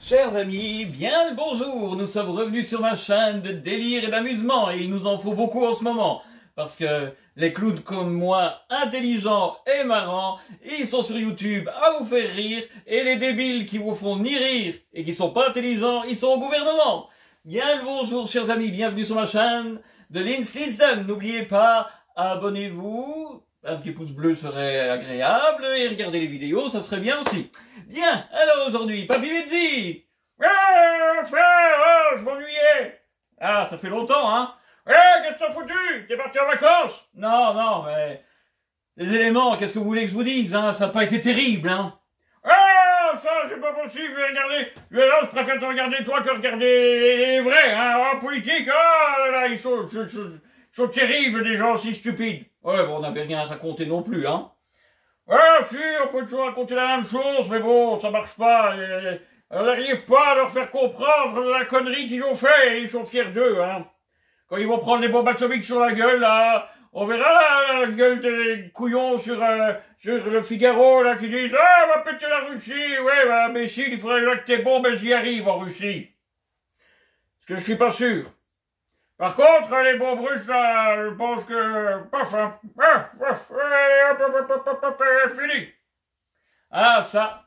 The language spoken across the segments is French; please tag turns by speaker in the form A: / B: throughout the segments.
A: Chers amis, bien le bonjour. Nous sommes revenus sur ma chaîne de délire et d'amusement et il nous en faut beaucoup en ce moment. Parce que les clowns comme moi, intelligents et marrants, ils sont sur YouTube à vous faire rire et les débiles qui vous font ni rire et qui sont pas intelligents, ils sont au gouvernement. Bien le bonjour chers amis, bienvenue sur ma chaîne de Linz Listen. N'oubliez pas, abonnez-vous. Un petit pouce bleu serait agréable et regardez les vidéos, ça serait bien aussi. Bien, alors aujourd'hui, Papy Vizzi. Frère, je m'ennuyais. Ah, ça fait longtemps, hein. Qu'est-ce que t'as foutu? T'es parti en vacances? Non, mais... Les éléments, qu'est-ce que vous voulez que je vous dise, hein? Ça n'a pas été terrible, hein. Ça, c'est pas possible, je préfère te regarder toi que regarder les vrais, hein. Oh, politique, oh là là, ils sont terribles, des gens aussi stupides. Ouais, bon, on n'avait rien à raconter non plus, hein. Si, on peut toujours raconter la même chose, mais bon, ça marche pas. On n'arrive pas à leur faire comprendre la connerie qu'ils ont fait, et ils sont fiers d'eux, hein. Quand ils vont prendre les bombes atomiques sur la gueule, là, on verra la gueule des couillons sur le Figaro, là, qui disent « Ah, on va péter la Russie, ouais, bah, imbécile, il faudrait que tes bombes, elles y arrivent en Russie. » Parce que je suis pas sûr. Par contre, les bombes russes, là, je pense que... Paf, hein. Fini. Ah, ça.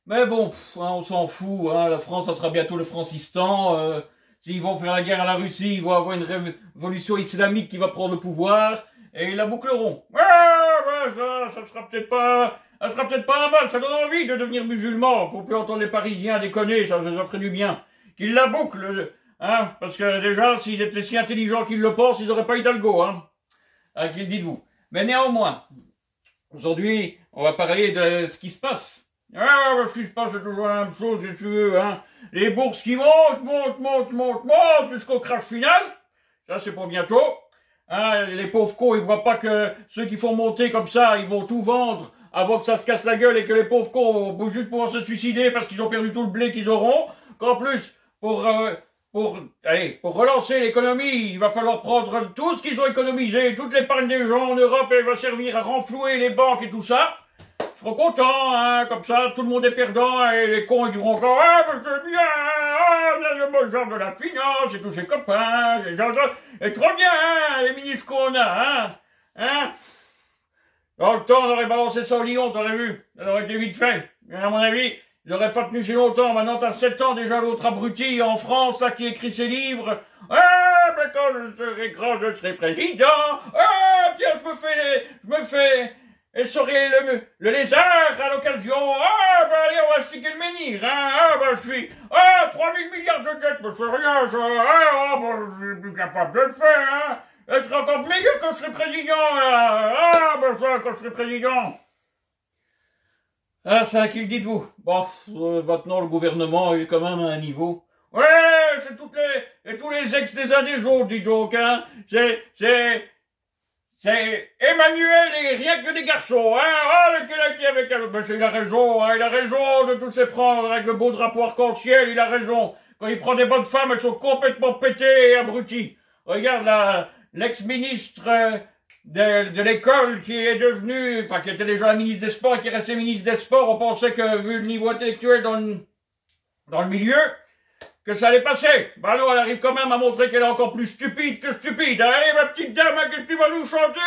A: Mais bon, on s'en fout, hein. La France, ça sera bientôt le Francistan. S'ils vont faire la guerre à la Russie, ils vont avoir une révolution islamique qui va prendre le pouvoir. Et ils la boucleront. Ça sera peut-être pas... Ça sera peut-être pas un mal. Ça donne envie de devenir musulman. Pour plus entendre les Parisiens déconner, ça ferait du bien. Qu'ils la bouclent. Hein, parce que déjà, s'ils étaient si intelligents qu'ils le pensent, ils n'auraient pas Hidalgo, hein. Qu'il dites-vous. Mais néanmoins, aujourd'hui, on va parler de ce qui se passe. Ce qui se passe, c'est toujours la même chose, si tu veux, hein. Les bourses qui montent jusqu'au crash final. Ça, c'est pour bientôt. Hein, les pauvres cons, ils voient pas que ceux qui font monter comme ça, ils vont tout vendre avant que ça se casse la gueule et que les pauvres cons vont juste pouvoir se suicider parce qu'ils ont perdu tout le blé qu'ils auront. Qu'en plus, pour relancer l'économie, il va falloir prendre tout ce qu'ils ont économisé, toute l'épargne des gens en Europe, elle va servir à renflouer les banques et tout ça. Ils seront contents, hein, comme ça, tout le monde est perdant, et les cons, ils diront encore, c'est bien, le bon genre de la finance, et tous ses copains, et trop bien, hein, les ministres qu'on a, hein. Dans le temps, on aurait balancé ça au Lyon, t'en as vu, ça aurait été vite fait, mais à mon avis, il n'aurait pas tenu si longtemps. Maintenant, t'as 7 ans déjà l'autre abruti en France, là, qui écrit ses livres. Mais quand je serai grand, je serai président. Tiens, je me fais essorer le lézard à l'occasion. Allez, on va sticker le menhir, hein. Je suis, 3000 milliards de dettes, mais c'est rien, ça. Je suis plus capable de le faire, hein. Elle sera encore meilleur quand je serai président, là. Ça, quand je serai président. Ah, ça, qui le dites-vous? Bon, maintenant, le gouvernement, il est quand même à un niveau. Ouais, c'est tous les ex des uns des autres, dis donc, hein. C'est Emmanuel et rien que des garçons, hein. Lequel a été avec elle? Ben, il a raison, hein. Il a raison de tous se prendre avec le beau drapeau arc-en-ciel, il a raison. Quand il prend des bonnes femmes, elles sont complètement pétées et abruties. Regarde, l'ex-ministre, de l'école qui est devenue, qui était déjà la ministre des Sports et qui est restée ministre des Sports, on pensait que, vu le niveau intellectuel dans le milieu, que ça allait passer. Bah non, elle arrive quand même à montrer qu'elle est encore plus stupide que stupide. Allez, ma petite dame, qu'est-ce que tu vas nous chanter,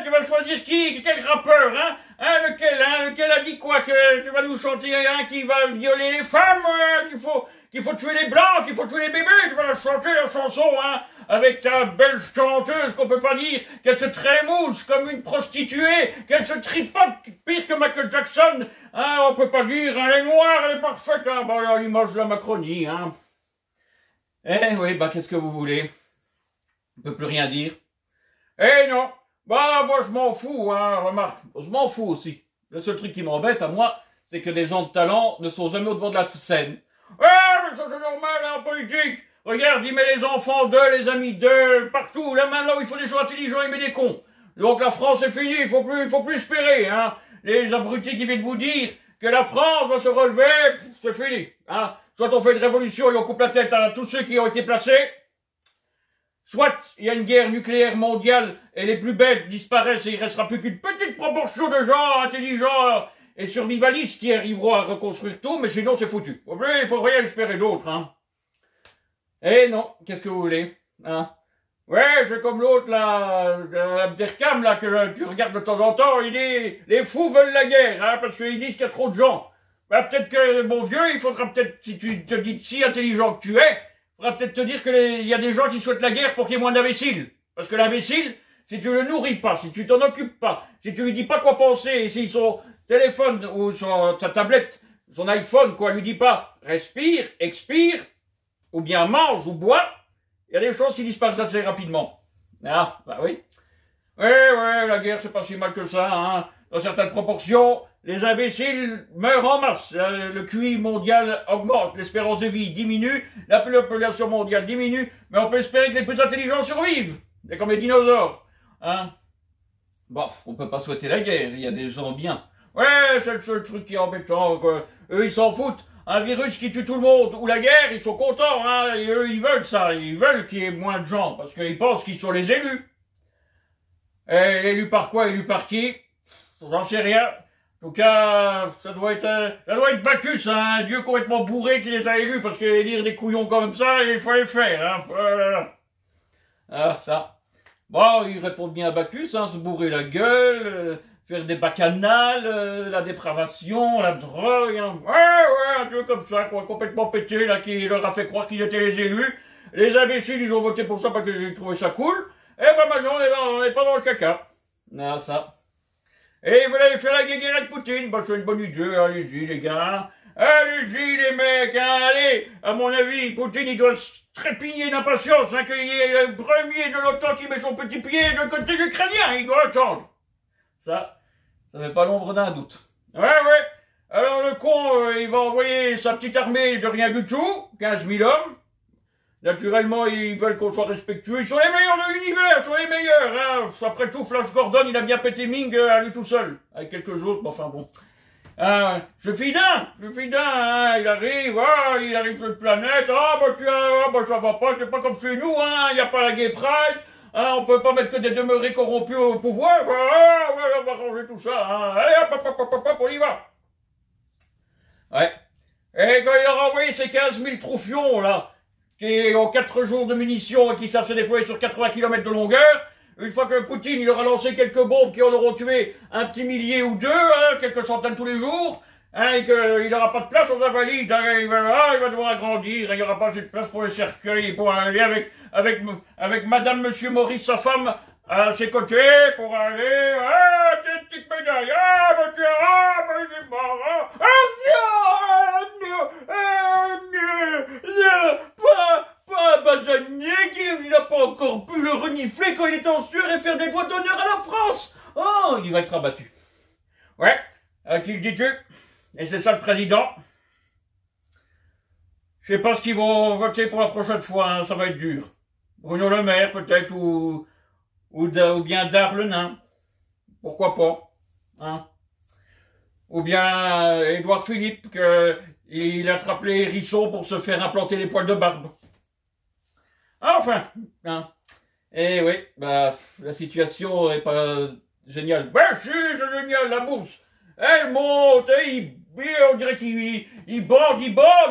A: tu vas choisir qui? Quel rappeur, lequel a dit quoi? Que tu vas nous chanter, qui va violer les femmes, qu'il faut tuer les blancs, qu'il faut tuer les bébés, tu vas chanter la chanson, avec ta belle chanteuse qu'on peut pas dire qu'elle se trémousse comme une prostituée, qu'elle se tripote pire que Michael Jackson, on peut pas dire, elle est noire, elle est parfaite, à l'image de la Macronie, Eh oui, qu'est-ce que vous voulez? On peut plus rien dire. Eh non, moi je m'en fous, remarque, je m'en fous aussi. Le seul truc qui m'embête à moi, c'est que les gens de talent ne sont jamais au devant de la scène. Mais ça c'est normal, en politique. Regarde, il met les enfants d'eux, les amis d'eux, partout. Là, maintenant, où il faut des gens intelligents, il met des cons. Donc la France est finie, il faut plus espérer, Les abrutis qui viennent vous dire que la France va se relever, c'est fini, Soit on fait une révolution et on coupe la tête à tous ceux qui ont été placés, soit il y a une guerre nucléaire mondiale et les plus bêtes disparaissent et il restera plus qu'une petite proportion de gens intelligents et survivalistes qui arriveront à reconstruire tout, mais sinon c'est foutu. Il faut rien espérer d'autre, hein. Eh non, qu'est-ce que vous voulez, hein? Ouais, c'est comme l'autre, là, Abderkam, là, que tu regardes de temps en temps, il dit, les fous veulent la guerre, hein, parce qu'ils disent qu'il y a trop de gens. Bah, peut-être que, mon vieux, il faudra peut-être, si tu te dis si intelligent que tu es, il faudra peut-être te dire qu'il y a des gens qui souhaitent la guerre pour qu'il y ait moins d'imbéciles. Parce que l'imbécile, si tu le nourris pas, si tu t'en occupes pas, si tu lui dis pas quoi penser, et si son téléphone ou sa tablette, son iPhone, quoi, lui dit pas, respire, expire, ou bien mange ou bois, il y a des choses qui disparaissent assez rapidement. Ah, bah oui. Ouais, la guerre, c'est pas si mal que ça, hein. Dans certaines proportions, les imbéciles meurent en masse. Le QI mondial augmente, l'espérance de vie diminue, la population mondiale diminue, mais on peut espérer que les plus intelligents survivent. C'est comme les dinosaures, hein. Bon, on peut pas souhaiter la guerre, il y a des gens bien. Ouais, c'est le seul truc qui est embêtant, quoi. Eux, ils s'en foutent. Un virus qui tue tout le monde, ou la guerre, ils sont contents, hein, et eux, ils veulent ça, ils veulent qu'il y ait moins de gens, parce qu'ils pensent qu'ils sont les élus. Et élus par quoi, élus par qui? J'en sais rien. En tout cas, ça doit être Bacchus, hein, un dieu complètement bourré qui les a élus, parce que élire des couillons comme ça, il faut les faire, hein. Voilà. Ah, ça. Bon, ils répondent bien à Bacchus, hein, se bourrer la gueule, faire des bacchanales, la dépravation, la drogue, hein. Ouais, un peu comme ça, quoi, complètement pété, là, qui leur a fait croire qu'ils étaient les élus. Les imbéciles, ils ont voté pour ça parce que j'ai trouvé ça cool. Et ben maintenant, on est pas dans le caca. Ah, ça. Et vous allez faire la guerre avec Poutine. Bah, c'est une bonne idée, allez-y, les gars. Allez-y, les mecs, hein, allez. À mon avis, Poutine, il doit trépigner d'impatience, hein, qu'il y ait le premier de l'OTAN qui met son petit pied de côté ukrainien. Il doit attendre. Ça fait pas l'ombre d'un doute. Ouais. Alors le con, il va envoyer sa petite armée de rien du tout, 15 000 hommes. Naturellement, ils veulent qu'on soit respectueux. Ils sont les meilleurs de l'univers, ils sont les meilleurs. Hein. Après tout, Flash Gordon, il a bien pété Ming à lui tout seul, avec quelques autres, mais enfin bon. Je fidin, hein, il arrive sur la planète, ça va pas, c'est pas comme chez nous, hein, il n'y a pas la Gay Pride. Hein, on peut pas mettre que des demeurés corrompus au pouvoir. On va ranger tout ça. Hein. Allez, hop, on y va. Ouais. Et quand il aura envoyé ces 15 000 troufions, là, qui ont 4 jours de munitions et qui savent se déployer sur 80 km de longueur, une fois que Poutine, il aura lancé quelques bombes qui en auront tué un petit millier ou deux, hein, quelques centaines tous les jours, hein, et qu'il n'aura pas de place aux invalides, hein, il va devoir agrandir, il n'y aura pas assez de place pour les cercueils, pour aller avec Madame Monsieur Maurice, sa femme, à ses côtés, pour aller, des petites médailles, monsieur, il est mort, pas Bazanier, il n'a pas encore pu le renifler quand il était en sueur et faire des doigts d'honneur à la France. Oh, il va être abattu. Ouais, à qui le dis-tu? Et c'est ça le président. Je sais pas ce qu'ils vont voter pour la prochaine fois, hein, ça va être dur. Bruno Le Maire peut-être, ou bien Dard le Nain. Pourquoi pas, hein. Ou bien Édouard Philippe, il attrape les hérissons pour se faire implanter les poils de barbe. Enfin, hein. Et oui, bah, la situation est pas géniale. Ben si, c'est génial, la bourse, elle monte, et on dirait qu'ils bordent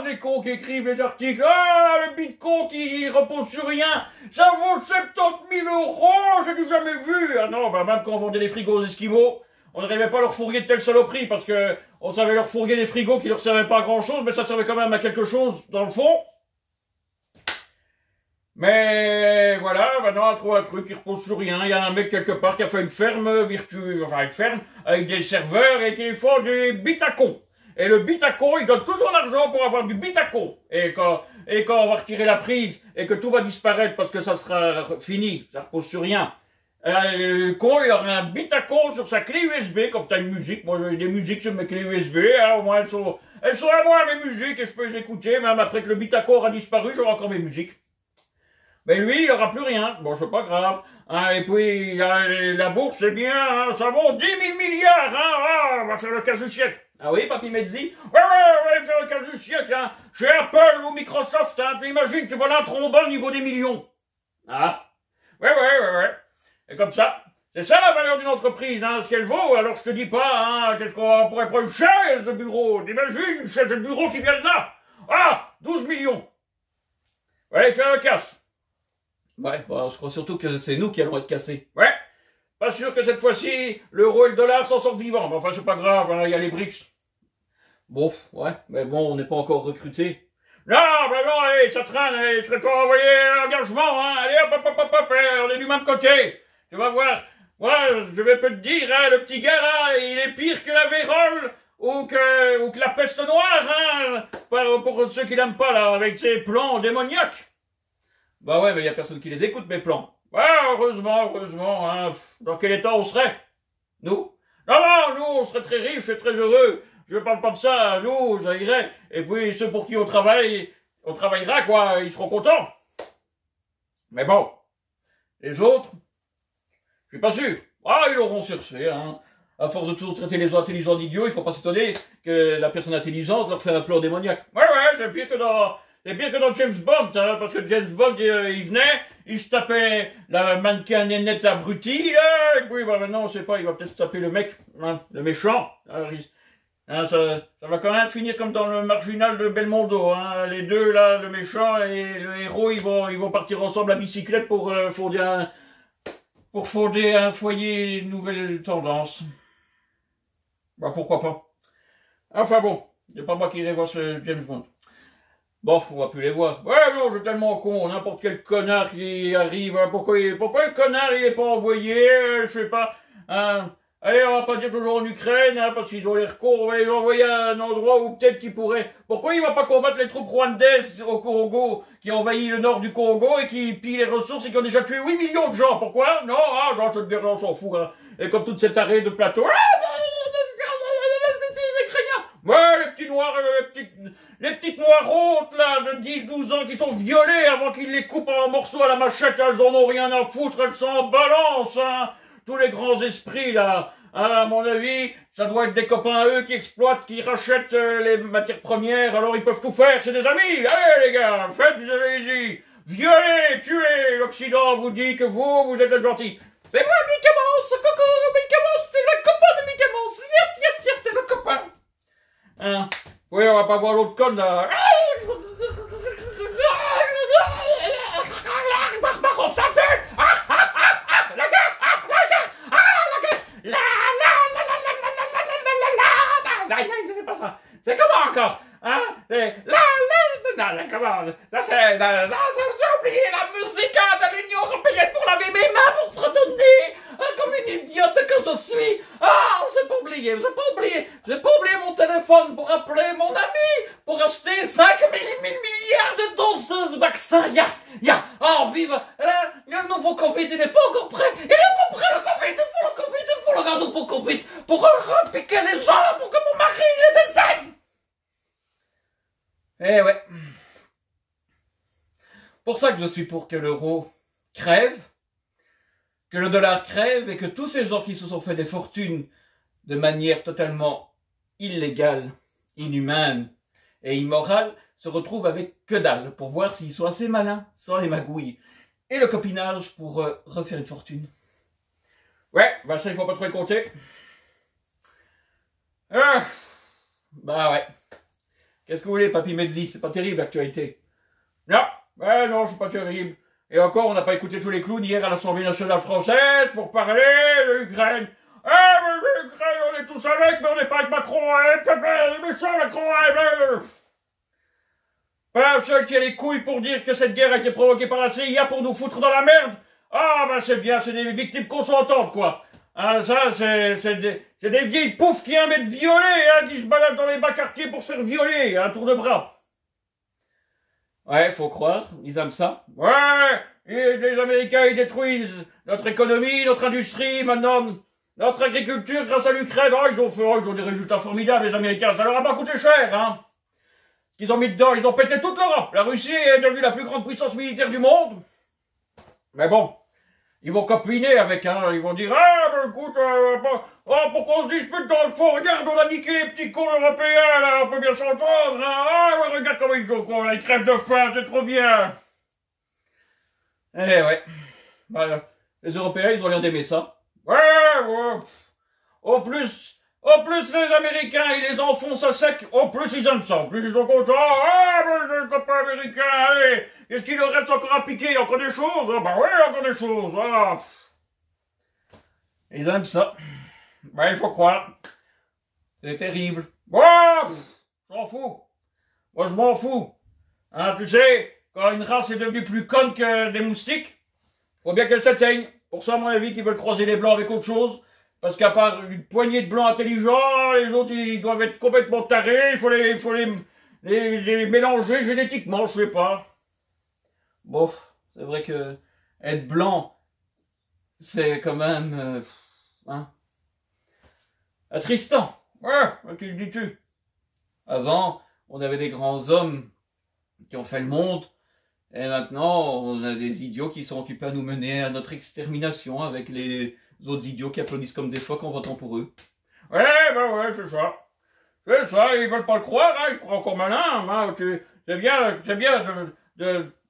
A: les cons qui écrivent les articles. Ah, le bitcoin qui repose sur rien, ça vaut 70 000 €, j'ai du jamais vu. Ah non, bah même quand on vendait des frigos aux Esquimaux, on n'arrivait pas à leur fourguer de telles saloperies, parce que on savait leur fourguer des frigos qui leur servaient pas à grand chose, mais ça servait quand même à quelque chose dans le fond. Mais voilà, maintenant on trouve un truc qui repose sur rien. Il y a un mec quelque part qui a fait une ferme virtuelle, enfin une ferme avec des serveurs et qui font du bitacon. Et le bitacon, il donne tout son argent pour avoir du bitacon. Et quand on va retirer la prise et que tout va disparaître parce que ça sera fini, ça repose sur rien. Le con, il aura un bitacon sur sa clé USB, comme t'as une musique. Moi j'ai des musiques sur mes clés USB, hein, au moins elles sont à moi mes musiques et je peux les écouter, même après que le bitacon aura disparu, j'aurai encore mes musiques. Mais lui, il n'aura plus rien. Bon, c'est pas grave. Hein, et puis, la bourse, c'est bien, hein, ça vaut 10 000 milliards, hein, on va faire le casse du siècle. Ah oui, Papy Mezzi? Ouais, on va faire le casse du siècle, hein. Chez Apple ou Microsoft, hein, t'imagines, tu vois là un trombone au niveau des millions. Ah. Ouais. Et comme ça, C'est ça la valeur d'une entreprise, hein, ce qu'elle vaut. Alors je te dis pas, hein, qu'est-ce qu'on pourrait prendre une chaise de bureau. T'imagines une chaise de bureau qui vient de là? Ah, 12 millions. Ouais, faire un casse.
B: Ouais, bah, je crois surtout que c'est nous qui allons être cassés.
A: Ouais. Pas sûr que cette fois-ci, l'euro et le dollar s'en sortent vivants. Mais enfin, c'est pas grave, hein, il y a les BRICS.
B: Bon, ouais, mais bon, on n'est pas encore recrutés.
A: Non, ben non, allez, ça traîne, allez, je serais pas envoyé l'engagement, hein. Allez, hop, hop, hop, hop, on est du même côté. Tu vas voir. Moi, je vais peut te dire, hein, le petit gars là, il est pire que la vérole ou que la peste noire, hein, pour ceux qui l'aiment pas là, avec ses plans démoniaques.
B: Bah ouais, mais y a personne qui les écoute, mes plans.
A: Ouais, heureusement, hein. Dans quel état on serait?
B: Nous?
A: Non, nous, on serait très riches et très heureux. Je parle pas de ça, nous, ça irait. Et puis, ceux pour qui on travaillera, quoi, ils seront contents. Mais bon, les autres, je suis pas sûr. Ah, ils l'auront surfé, hein. À force de toujours traiter les gens intelligents d'idiots, il faut pas s'étonner que la personne intelligente leur fait un plan démoniaque. Ouais, c'est pire que dans James Bond, hein, parce que James Bond, il venait, il se tapait la mannequin nénette abrutie, là, et puis, bah, maintenant, on sait pas, il va peut-être se taper le mec, hein, le méchant. Alors, hein, ça va quand même finir comme dans le Marginal de Belmondo, hein. Les deux, là, le méchant et le héros, ils vont partir ensemble à bicyclette pour fonder un foyer nouvelle tendance. Bah, pourquoi pas. Enfin bon, c'est pas moi qui irai voir ce James Bond. Bon, on va plus les voir. Ouais, non, j'ai tellement con, n'importe quel connard qui arrive, hein, pourquoi le connard il est pas envoyé, je sais pas, hein. Allez, on va pas dire toujours en Ukraine, hein, parce qu'ils ont l'air cons, on va les envoyer à un endroit où peut-être qu'ils pourraient... Pourquoi il va pas combattre les troupes rwandaises au Congo, qui ont envahi le nord du Congo et qui pillent les ressources et qui ont déjà tué 8 millions de gens? Pourquoi? Non, cette guerre, on s'en fout, hein. Et comme toute cette arrêt de plateau... Ouais, les petits noirs, les petites noirontes, là, de 10-12 ans qui sont violées avant qu'ils les coupent en morceaux à la machette, elles en ont rien à foutre, elles sont en balance, hein. Tous les grands esprits, là, hein, à mon avis, ça doit être des copains à eux qui exploitent, qui rachètent les matières premières, alors ils peuvent tout faire, c'est des amis. Allez, les gars, faites, allez-y. Violez, tuez, l'Occident vous dit que vous êtes les gentils. C'est moi, Mickey Mouse, coucou, Mickey Mouse, c'est le copain de Mickey Mouse. Yes, c'est le copain. Hein? Oui, on va pas voir l'autre conne, là. C'est pas ça. C'est comment encore? Hein? C'est comment? Ça c'est, j'ai oublié la musique de l'Union Européenne pour laver mes mains, pour fredonner, comme une idiote que je suis. Ah, j'ai pas oublié mon téléphone pour appeler mon ami, pour acheter 5 milliards de doses de vaccin. Vive, le nouveau Covid, il n'est pas encore prêt. Il n'est pas prêt, le Covid, il faut le nouveau Covid, pour repiquer les gens, pour que mon mari, il décède.
B: Eh ouais. Pour ça que je suis pour que l'euro crève, que le dollar crève et que tous ces gens qui se sont fait des fortunes de manière totalement illégale, inhumaine et immorale se retrouvent avec que dalle pour voir s'ils sont assez malins sans les magouilles et le copinage pour refaire une fortune.
A: Ouais, bah ça il faut pas trop y compter.
B: Bah ouais. Qu'est-ce que vous voulez, Papy Mezzi? C'est pas terrible, l'actualité.
A: Non, non, c'est pas terrible. Et encore, on n'a pas écouté tous les clowns hier à l'Assemblée nationale française pour parler de l'Ukraine. Mais l'Ukraine, on est tous avec, mais on n'est pas avec Macron. Les méchants, Macron. Pas seul qui a les couilles pour dire que cette guerre a été provoquée par la CIA pour nous foutre dans la merde. Ah, bah c'est bien, c'est des victimes consentantes, quoi. Ah, ça, c'est des vieilles poufs qui aiment être violées, hein, qui se baladent dans les bas quartiers pour se faire violer, à un tour de bras.
B: Ouais, faut croire, ils aiment ça.
A: Ouais, et les Américains, ils détruisent notre économie, notre industrie, maintenant, notre agriculture grâce à l'Ukraine. Oh, ils ont des résultats formidables, les Américains, ça leur a pas coûté cher, hein. Ce qu'ils ont mis dedans, ils ont pété toute l'Europe. La Russie est devenue la plus grande puissance militaire du monde. Mais bon. Ils vont copiner avec, hein, ils vont dire, écoute, pourquoi on se dispute dans le fond, regarde, on a niqué les petits cons européens, là, on peut bien s'entendre, hein, regarde comment ils crèvent de faim, c'est trop bien.
B: Eh ouais, bah, les Européens, ils ont l'air d'aimer ça.
A: Ouais, ouais. Au plus, les Américains, ils les enfoncent à sec. Au plus, ils aiment ça. Au plus, ils sont contents. Ah, ben, j'ai le copain américain. Allez, qu'est-ce qu'il leur reste encore à piquer? Encore des choses? Ah, bah ouais, encore des choses. Ah.
B: Ils aiment ça.
A: Ben, il faut croire.
B: C'est terrible.
A: Bon, je m'en fous. Moi, je m'en fous. Hein, tu sais, quand une race est devenue plus conne que des moustiques, faut bien qu'elle s'éteigne. Pour ça, à mon avis, qu'ils veulent croiser les blancs avec autre chose. Parce qu'à part une poignée de blancs intelligents, les autres, ils doivent être complètement tarés. Il faut les mélanger génétiquement, je sais pas.
B: Bon, c'est vrai que être blanc, c'est quand même... attristant.
A: Ouais, tu le dis-tu.
B: Avant, on avait des grands hommes qui ont fait le monde. Et maintenant, on a des idiots qui sont occupés à nous mener à notre extermination avec les autres idiots qui applaudissent comme des phoques en votant pour eux.
A: Ouais, ben ouais, c'est ça. C'est ça, ils veulent pas le croire, hein, ils croient encore malin, hein. C'est bien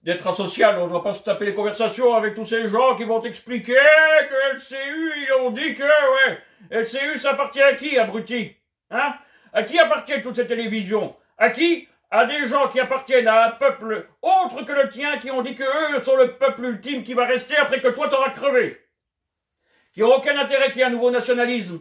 A: d'être asocial, on doit pas se taper les conversations avec tous ces gens qui vont t'expliquer que LCU, ils ont dit que, ouais, LCU, ça appartient à qui, abruti? Hein? À qui appartient toute cette télévision? À qui? À des gens qui appartiennent à un peuple autre que le tien, qui ont dit que eux sont le peuple ultime qui va rester après que toi t'auras crevé. Qui n'ont aucun intérêt qu'il y ait un nouveau nationalisme.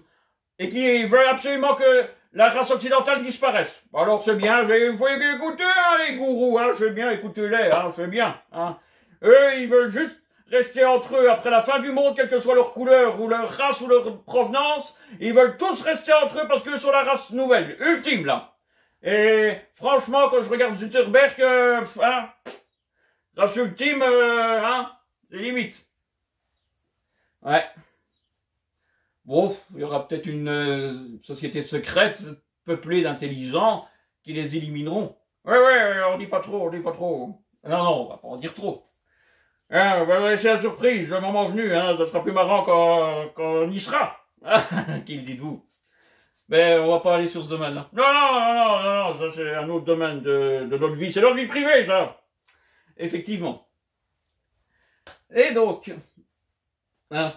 A: Et qui veulent absolument que la race occidentale disparaisse. Alors c'est bien, il faut écouter, hein, les gourous, hein, c'est bien, écoutez-les, hein, c'est bien, hein. Eux, ils veulent juste rester entre eux après la fin du monde, quelle que soit leur couleur, ou leur race, ou leur provenance. Ils veulent tous rester entre eux parce qu'eux sont la race nouvelle, ultime, là. Et franchement, quand je regarde Zuckerberg, hein, race ultime, hein, c'est limite. Ouais. Bon, il y aura peut-être une société secrète, peuplée d'intelligents, qui les élimineront. Ouais, on dit pas trop, on dit pas trop. Non, on va pas en dire trop. Hein, on va laisser la surprise, le moment venu, hein, ça sera plus marrant quand on y sera. Qui le dites-vous? Mais on va pas aller sur ce domaine-là. Non, ça c'est un autre domaine de notre vie, c'est notre vie privée, ça. Effectivement. Et donc, hein,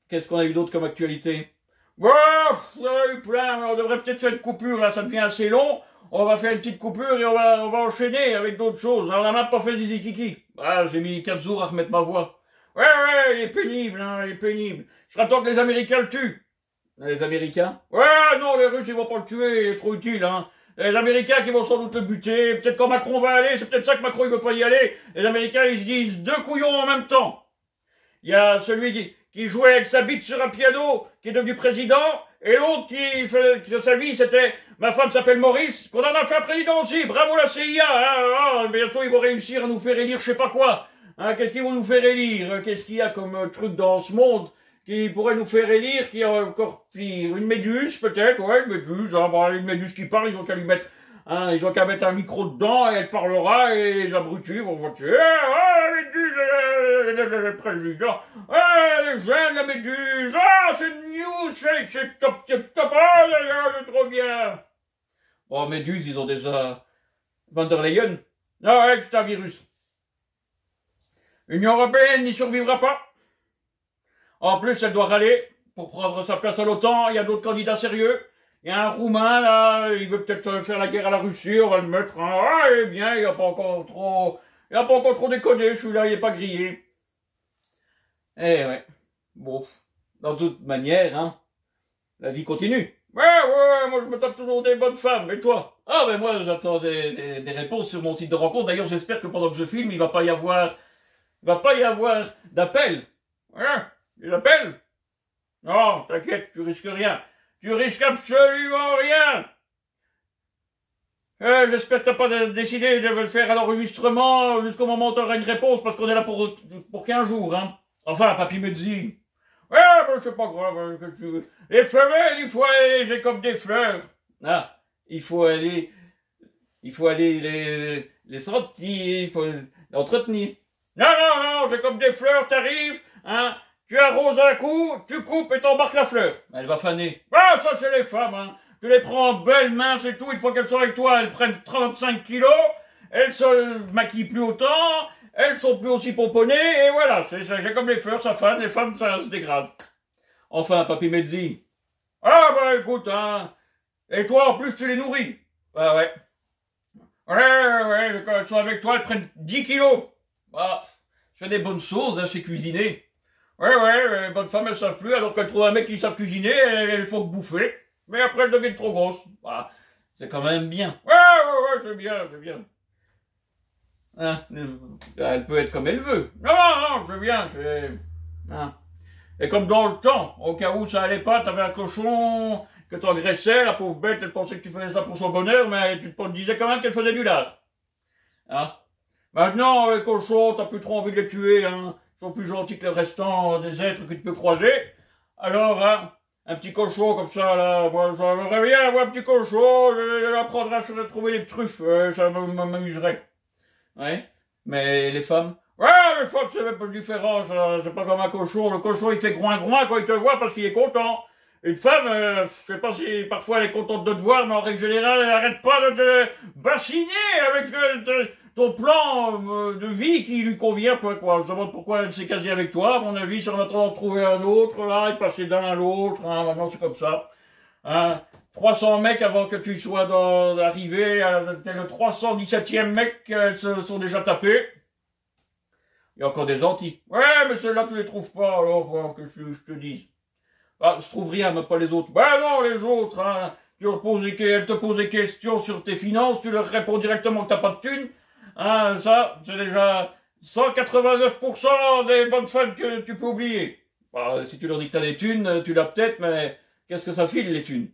A: qu'est-ce qu'on a eu d'autre comme actualité? Bon, il y en a eu plein, on devrait peut-être faire une coupure, là, ça devient assez long. On va faire une petite coupure et on va enchaîner avec d'autres choses. On n'a même pas fait des zikiki. Ah, j'ai mis 4 jours à remettre ma voix. Ouais, il est pénible, hein, il est pénible. Il sera temps que les Américains le tuent. Les Américains? Ouais, non, les Russes, ils vont pas le tuer, il est trop utile, hein. Les Américains qui vont sans doute le buter. Peut-être quand Macron va aller, c'est peut-être ça que Macron, il veut pas y aller. Les Américains, ils se disent 2 couillons en même temps. Il y a celui qui jouait avec sa bite sur un piano, qui est devenu président, et l'autre qui fait sa vie, c'était, ma femme s'appelle Maurice, qu'on en a fait un président aussi, bravo la CIA, hein, bientôt ils vont réussir à nous faire élire je sais pas quoi, hein, qu'est-ce qu'ils vont nous faire élire, qu'est-ce qu'il y a comme truc dans ce monde qui pourrait nous faire élire, qui est encore pire, une méduse peut-être, ouais, une méduse, hein, bon, une méduse qui parle, ils ont qu'à lui mettre, hein, ils ont qu'à mettre un micro dedans, et elle parlera, et les abrutis vont voter, la méduse, le président, les jeunes, la méduse, c'est news, c'est top, c'est trop bien. Bon, méduse, ils ont déjà Van der Leyen. Non, ouais, c'est un virus. L'Union européenne n'y survivra pas. En plus, elle doit râler pour prendre sa place à l'OTAN. Il y a d'autres candidats sérieux. Il y a un Roumain, là, il veut peut-être faire la guerre à la Russie, on va le mettre, hein. Eh bien, il n'a pas encore trop déconné, celui-là, il est pas grillé. Eh ouais. Bon. De toute manière, hein, la vie continue. Ouais, moi je me tape toujours des bonnes femmes, et toi? Ah, ben moi, j'attends des réponses sur mon site de rencontre. D'ailleurs, j'espère que pendant que je filme, il va pas y avoir d'appels. Hein? Des appels? Non, t'inquiète, tu risques rien. Tu risques absolument rien. J'espère que t'as pas décidé de le faire à l'enregistrement jusqu'au moment où t'auras une réponse, parce qu'on est là pour 15 jours, hein. Enfin, Papy me dit. Ouais, ben c'est pas grave, que tu veux. Les femelles, il faut aller, j'ai comme des fleurs. Ah, il faut aller les sentir, il faut les entretenir. Non, j'ai comme des fleurs, t'arrives, hein. Tu arroses un coup, tu coupes et t'embarques la fleur. Elle va faner. Ah, ça c'est les femmes, hein. Tu les prends en belles mains, c'est tout. Une fois qu'elles sont avec toi, elles prennent 35 kilos. Elles se maquillent plus autant. Elles sont plus aussi pomponnées. Et voilà, c'est comme les fleurs, ça fane. Les femmes, ça se dégrade.
B: Enfin, Papy Mezzi.
A: Ah bah écoute, hein. Et toi, en plus, tu les nourris.
B: Ah ouais.
A: Ouais, quand elles sont avec toi, elles prennent 10 kilos.
B: Bah, je fais des bonnes choses, hein, je sais cuisiner.
A: Ouais, les bonnes femmes, elles savent plus, alors qu'elles trouvent un mec qui savent cuisiner, elles font que bouffer. Mais après, elles deviennent trop grosses.
B: Bah, c'est quand même bien.
A: Ouais, c'est bien, c'est bien.
B: Hein, elle peut être comme elle veut.
A: Non, c'est bien, c'est... Hein. Et comme dans le temps, au cas où ça allait pas, t'avais un cochon que t'engraissais, la pauvre bête, elle pensait que tu faisais ça pour son bonheur, mais tu te disais quand même qu'elle faisait du lard. Hein. Maintenant, les cochons, t'as plus trop envie de les tuer, hein. Ils sont plus gentils que le restant des êtres que tu peux croiser. Alors, hein, un petit cochon comme ça, là, moi, j'aimerais bien avoir un petit cochon, je apprendrai à trouver les truffes, ça m'amuserait.
B: Ouais. Mais les femmes?
A: Ouais, les femmes, c'est un peu différent, c'est pas comme un cochon. Le cochon, il fait groin quand il te voit parce qu'il est content. Une femme, je sais pas si parfois elle est contente de te voir, mais en règle générale, elle arrête pas de te bassiner avec ton plan de vie qui lui convient, quoi. Je me demande pourquoi elle s'est casée avec toi. À mon avis, c'est en attendant de trouver un autre, là, et passer d'un à l'autre, hein, maintenant c'est comme ça. Hein, 300 mecs avant que tu sois arrivé, t'es le 317e mec qu'elles se sont déjà tapés. Il y a encore des gentils. Ouais, mais ceux-là, tu les trouves pas, alors, que je te dis. Ah, je trouve rien, mais pas les autres. Ben non, les autres, hein. Elles te posent des questions sur tes finances, tu leur réponds directement que t'as pas de thunes. Hein, ça, c'est déjà 189% des bonnes femmes que tu peux oublier. Bah, si tu leur dis que t'as des thunes, tu l'as peut-être, mais qu'est-ce que ça file, les thunes?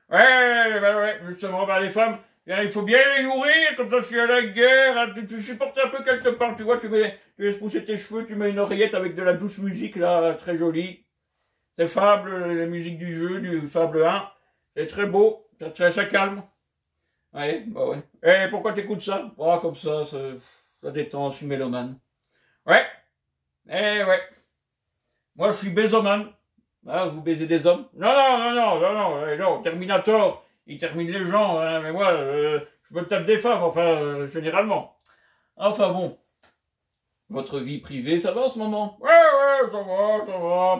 A: Ouais, justement, les femmes, il faut bien les nourrir, comme ça, si elle a la guerre, hein, tu supportes un peu qu'elle te parle, tu vois, tu laisses pousser tes cheveux, tu mets une oreillette avec de la douce musique, là, très jolie. C'est Fable, la musique du jeu, du Fable 1. C'est très beau, ça calme. Ouais, bah ouais. Et pourquoi t'écoutes ça? Oh, comme ça détend, je suis mélomane. Ouais. Ouais. Moi, je suis baisomane.
B: Ah, vous baisez des hommes?
A: Non, Terminator, il termine les gens, hein, mais moi, je me tape des femmes, enfin, généralement.
B: Enfin bon. Votre vie privée, ça va en ce moment?
A: Ouais, ça va.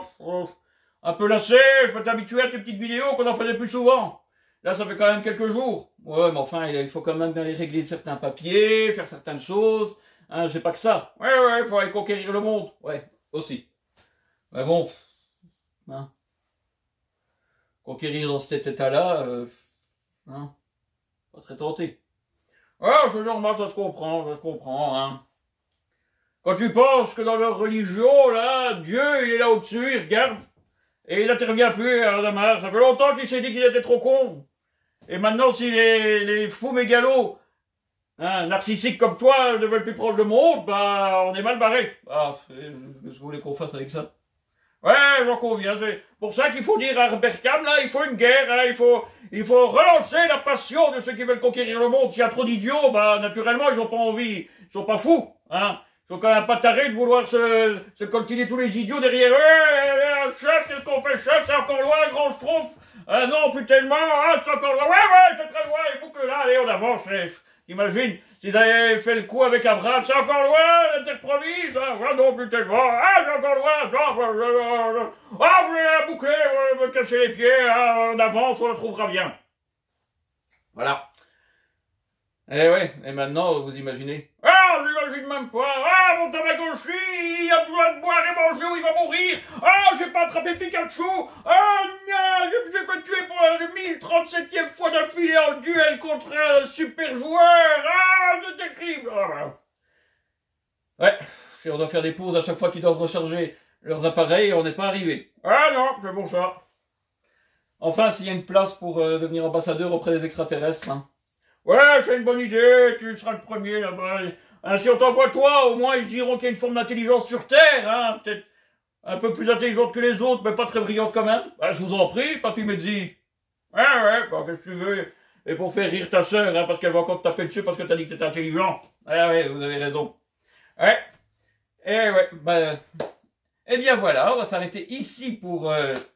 A: Un peu lassé, je peux t'habituer à tes petites vidéos qu'on en faisait plus souvent. Là, ça fait quand même quelques jours.
B: Ouais, mais enfin, il faut quand même aller régler certains papiers, faire certaines choses. Hein, j'ai pas que ça.
A: Ouais, faut aller conquérir le monde.
B: Ouais, aussi. Mais bon, hein. Conquérir dans cet état-là, hein, pas très tenté.
A: Ouais, c'est normal, ça se comprend, hein. Quand tu penses que dans leur religion, là, Dieu, il est là au-dessus, il regarde. Et il n'intervient plus, Ardamar. Ça fait longtemps qu'il s'est dit qu'il était trop con. Et maintenant, si les fous mégalos, hein, narcissiques comme toi, ne veulent plus prendre le monde, bah, on est mal barré.
B: Ah, qu'est-ce que vous voulez qu'on fasse avec ça?
A: Ouais, j'en conviens. C'est pour ça qu'il faut dire à Berkham, là, il faut une guerre, hein, il faut relancer la passion de ceux qui veulent conquérir le monde. S'il y a trop d'idiots, bah, naturellement, ils n'ont pas envie. Ils sont pas fous, hein. Ils sont quand même pas tarés de vouloir se coltiner tous les idiots derrière eux. Chef, qu'est-ce qu'on fait, chef? C'est encore loin, grand schtroumpf. Ah non, plus tellement, ah, c'est encore loin. Ouais, c'est très loin, et boucle là, allez, on avance, chef. Imagine, s'ils avaient fait le coup avec Abraham, c'est encore loin, la terre promise, hein. Ah non, plus tellement, ah, c'est encore loin, ah, vous allez la boucler, me casser les pieds, hein, on avance, on la trouvera bien.
B: Voilà. Eh ouais, et maintenant, vous imaginez?
A: Ah, j'imagine même pas. Ah, mon Tamagotchi, il a besoin de boire et manger ou il va mourir. Ah, j'ai pas attrapé Pikachu. Ah, non, j'ai fait tuer pour la 1037e fois d'affilée en duel contre un super joueur. Ah, c'est terrible. Ah,
B: ouais, si on doit faire des pauses à chaque fois qu'ils doivent recharger leurs appareils, on n'est pas arrivé.
A: Ah non, c'est pour ça.
B: Enfin, s'il y a une place pour devenir ambassadeur auprès des extraterrestres, hein.
A: Ouais, c'est une bonne idée, tu seras le premier là-bas. Hein, si on t'envoie toi, au moins ils diront qu'il y a une forme d'intelligence sur Terre, hein, peut-être un peu plus intelligente que les autres, mais pas très brillante quand même. Bah, je vous en prie, Papy Mezzi. Ouais, bon, qu'est-ce que tu veux? Et pour faire rire ta sœur, hein, parce qu'elle va encore te taper dessus parce que t'as dit que t'étais intelligent.
B: Ah ouais, vous avez raison.
A: Ouais. Ouais,
B: bah... Eh bien voilà, on va s'arrêter ici pour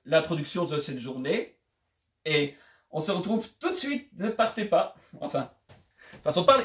B: l'introduction de cette journée. Et on se retrouve tout de suite, ne partez pas. Enfin, façon de parler.